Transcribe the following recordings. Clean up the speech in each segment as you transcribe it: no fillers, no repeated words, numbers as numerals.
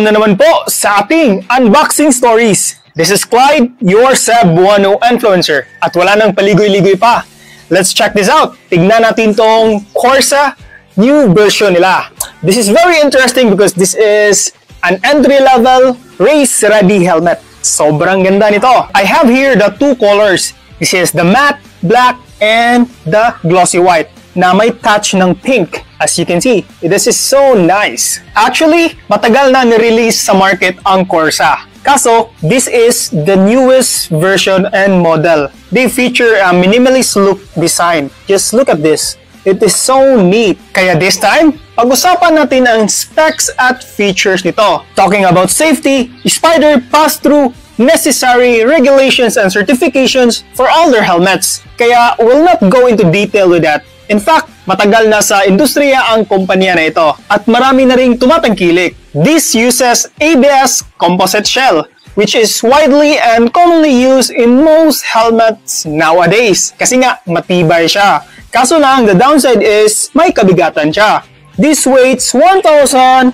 na naman po sa ating unboxing stories. This is Clyde, your Seb Buono influencer. At wala nang paligoy-ligoy pa. Let's check this out. Tignan natin tong Corsa new version nila. This is very interesting because this is an entry-level race-ready helmet. Sobrang ganda nito. I have here the two colors. This is the matte black and the glossy white na may touch ng pink. As you can see, this is so nice. Actually, matagal na ni-release sa market ang Corsa. Kaso, this is the newest version and model. They feature a minimalist look design. Just look at this. It is so neat. Kaya this time, pag-usapan natin ang specs at features nito. Talking about safety, Spyder passed through necessary regulations and certifications for all their helmets. Kaya we'll not go into detail with that. In fact, matagal na sa industriya ang kumpanya na ito at marami na ring tumatangkilik. This uses ABS composite shell, which is widely and commonly used in most helmets nowadays. Kasi nga, matibay siya. Kaso lang, the downside is may kabigatan siya. This weighs 1,550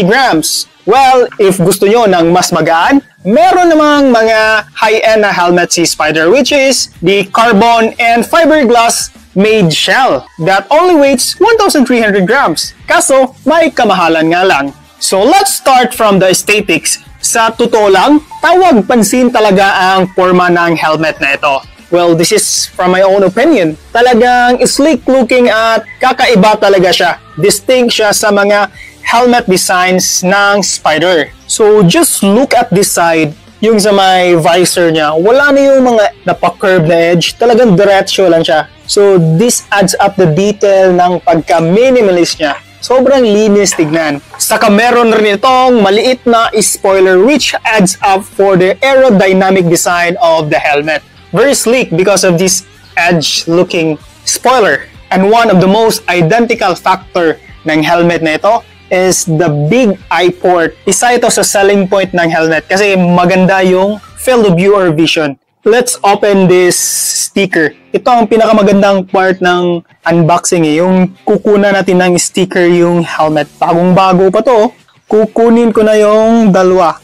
grams. Well, if gusto nyo ng mas magaan, meron namang mga high-end na helmet si Spyder, which is the carbon and fiberglass made shell that only weighs 1,300 grams. Kaso, may kamahalan nga lang. So, let's start from the aesthetics. Sa totoo lang, tawag pansin talaga ang forma ng helmet na ito. Well, this is from my own opinion. Talagang sleek looking at kakaiba talaga siya. Distinct siya sa mga helmet designs ng Spyder. So, just look at this side. Yung sa may visor niya, wala na yung mga napaka-curve na edge. Talagang diretso lang siya. So, this adds up the detail ng pagka-minimalist niya. Sobrang linis tignan. Saka meron rin itong maliit na spoiler which adds up for the aerodynamic design of the helmet. Very sleek because of this edge-looking spoiler. And one of the most identical factor ng helmet na ito is the big eye port. Isa ito sa selling point ng helmet kasi maganda yung field of view or vision. Let's open this sticker. Ito ang pinakamagandang part ng unboxing yung kukunan natin ng sticker yung helmet. Bagong-bago pa to. Kukunin ko na yung dalawa.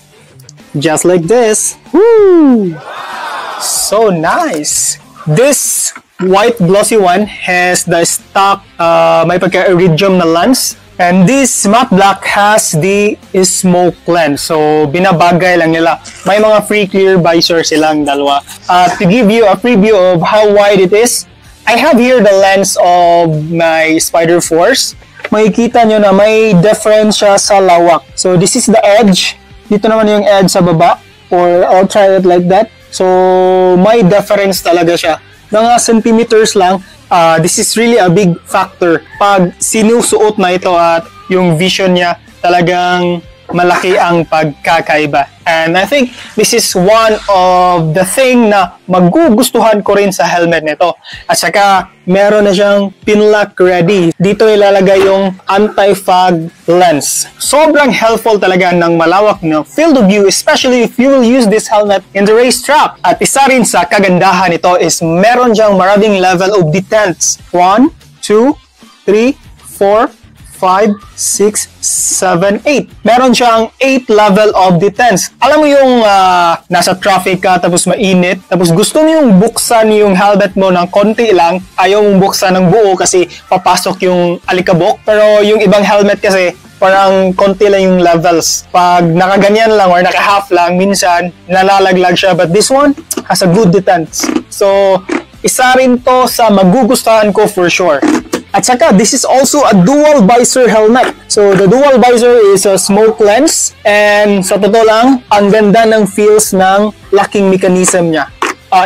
Just like this. Woo! So nice. This white glossy one has the stock may pagka-iridium na lens. And this matte black has the smoke lens. So, binabagay lang nila. May mga free clear visor silang dalawa. To give you a preview of how wide it is, I have here the lens of my Spyder Force. Makikita nyo na may difference siya sa lawak. So, this is the edge. Dito naman yung edge sa baba. Or I'll try it like that. So, may difference talaga siya. Mga centimeters lang. This is really a big factor pag sinusuot na ito at yung vision niya talagang malaki ang pagkakaiba. And I think this is one of the thing na magugustuhan ko rin sa helmet nito. At saka meron na siyang pinlock ready. Dito ilalagay yung anti-fog lens. Sobrang helpful talaga ng malawak na field of view, especially if you will use this helmet in the racetrack. At isa rin sa kagandahan nito is meron siyang maraming level of detents. 1, 2, 3, 4, 5, 6, 7, 8. Meron siyang 8 level of detents. Alam mo yung nasa traffic ka tapos mainit, tapos gusto mo yung buksan yung helmet mo ng konti lang, ayaw mong buksan ng buo kasi papasok yung alikabok. Pero yung ibang helmet kasi parang konti lang yung levels. Pag nakaganyan lang or naka-half lang, minsan nalalaglag siya. But this one has a good detents. So, isa rin to sa magugustuhan ko for sure. At saka, this is also a dual visor helmet. So, the dual visor is a smoke lens. And sa totoo lang, ang ganda ng feels ng locking mechanism niya.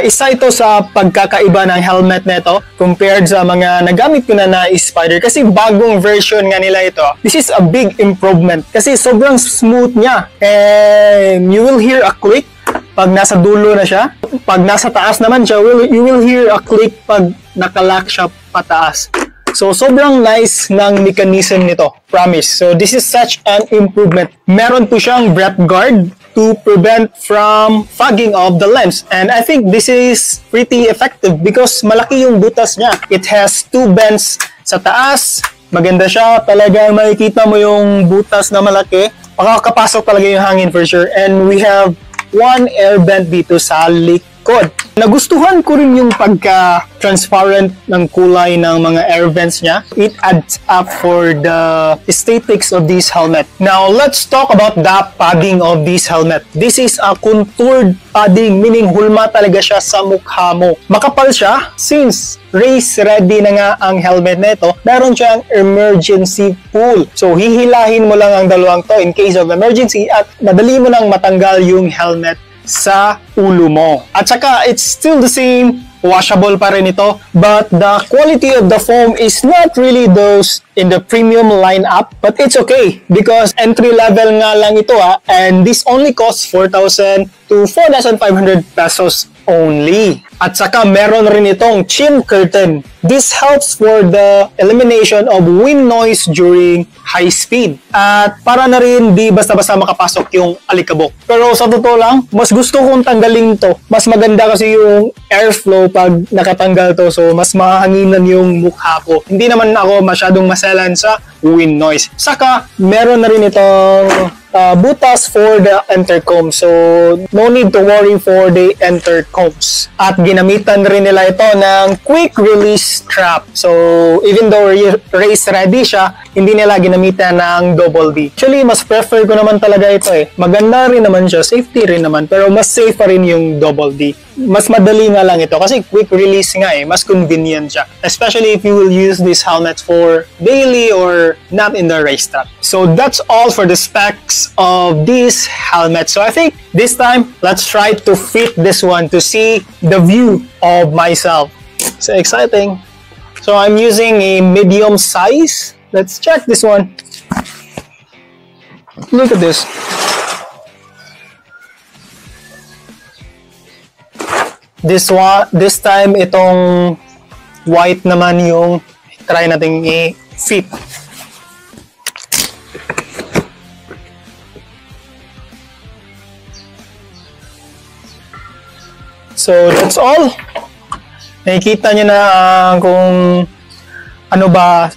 Isa ito sa pagkakaiba ng helmet na ito compared sa mga nagamit ko na Spyder. Kasi bagong version nga nila ito. This is a big improvement. Kasi sobrang smooth niya. And you will hear a click pag nasa dulo na siya. Pag nasa taas naman siya, you will hear a click pag nakalock siya pataas. So, sobrang nice ng mechanism nito. Promise. So, this is such an improvement. Meron po siyang breath guard to prevent from fogging of the lens. And I think this is pretty effective because malaki yung butas niya. It has 2 bends sa taas. Maganda siya. Talagang makikita mo yung butas na malaki. makakapasok talaga yung hangin for sure. And we have one air vent dito sa likod. Nagustuhan ko rin yung pagka-transparent ng kulay ng mga air vents niya. It adds up for the aesthetics of this helmet. Now, let's talk about the padding of this helmet. This is a contoured padding, meaning hulma talaga siya sa mukha mo. Makapal siya since race ready na nga ang helmet na ito. Meron siyang emergency pull. So, hihilahin mo lang ang dalawang to in case of emergency at madali mo nang matanggal yung helmet sa ulo mo. At saka, it's still the same, washable pa rin ito, but the quality of the foam is not really those in the premium lineup, but it's okay because entry level nga lang ito and this only costs 4,000 to 4,500 pesos only. At saka meron rin itong chin curtain. This helps for the elimination of wind noise during high speed. At para na rin di basta-basta makapasok yung alikabok. Pero sa totoo lang, mas gusto kong tanggalin to. Mas maganda kasi yung airflow pag nakatanggal to. So mas mahanginan yung mukha ko. Hindi naman ako masyadong maselan sa wind noise. Saka meron na rin itong butas for the intercom. So, no need to worry for the intercoms. At ginamitan rin nila ito ng quick release strap. So, even though race ready siya, hindi nila ginamitan ng double D. Actually, mas prefer ko naman talaga ito eh. Maganda rin naman siya, safety rin naman, pero mas safe pa rin yung double D. Mas madali nga lang ito kasi quick release nga eh, mas convenient siya. Especially if you will use this helmet for daily or not in the racetrack. So that's all for the specs of this helmet. So I think this time, let's try to fit this one to see the view of myself. So exciting. So I'm using a medium size. Let's check this one. Look at this. This time, itong white naman yung try nating i-fit. So, that's all. Nakikita nyo na kung ano ba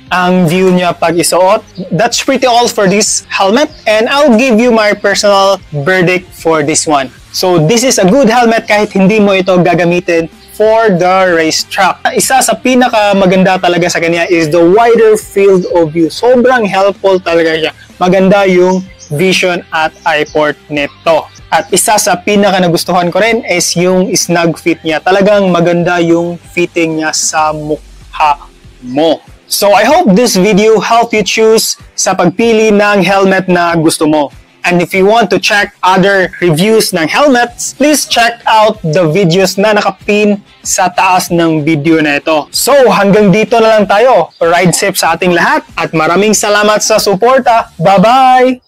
ang view niya pag isuot. That's pretty all for this helmet. And I'll give you my personal verdict for this one. So, this is a good helmet kahit hindi mo ito gagamitin for the racetrack. Isa sa pinaka maganda talaga sa kanya is the wider field of view. Sobrang helpful talaga siya. Maganda yung vision at eye port nito. At isa sa pinaka nagustuhan ko rin is yung snug fit niya. Talagang maganda yung fitting niya sa mukha mo. So I hope this video helped you choose sa pagpili ng helmet na gusto mo. And if you want to check other reviews ng helmets, please check out the videos na nakapin sa taas ng video na ito. So hanggang dito na lang tayo. Ride safe sa ating lahat at maraming salamat sa suporta. Bye-bye!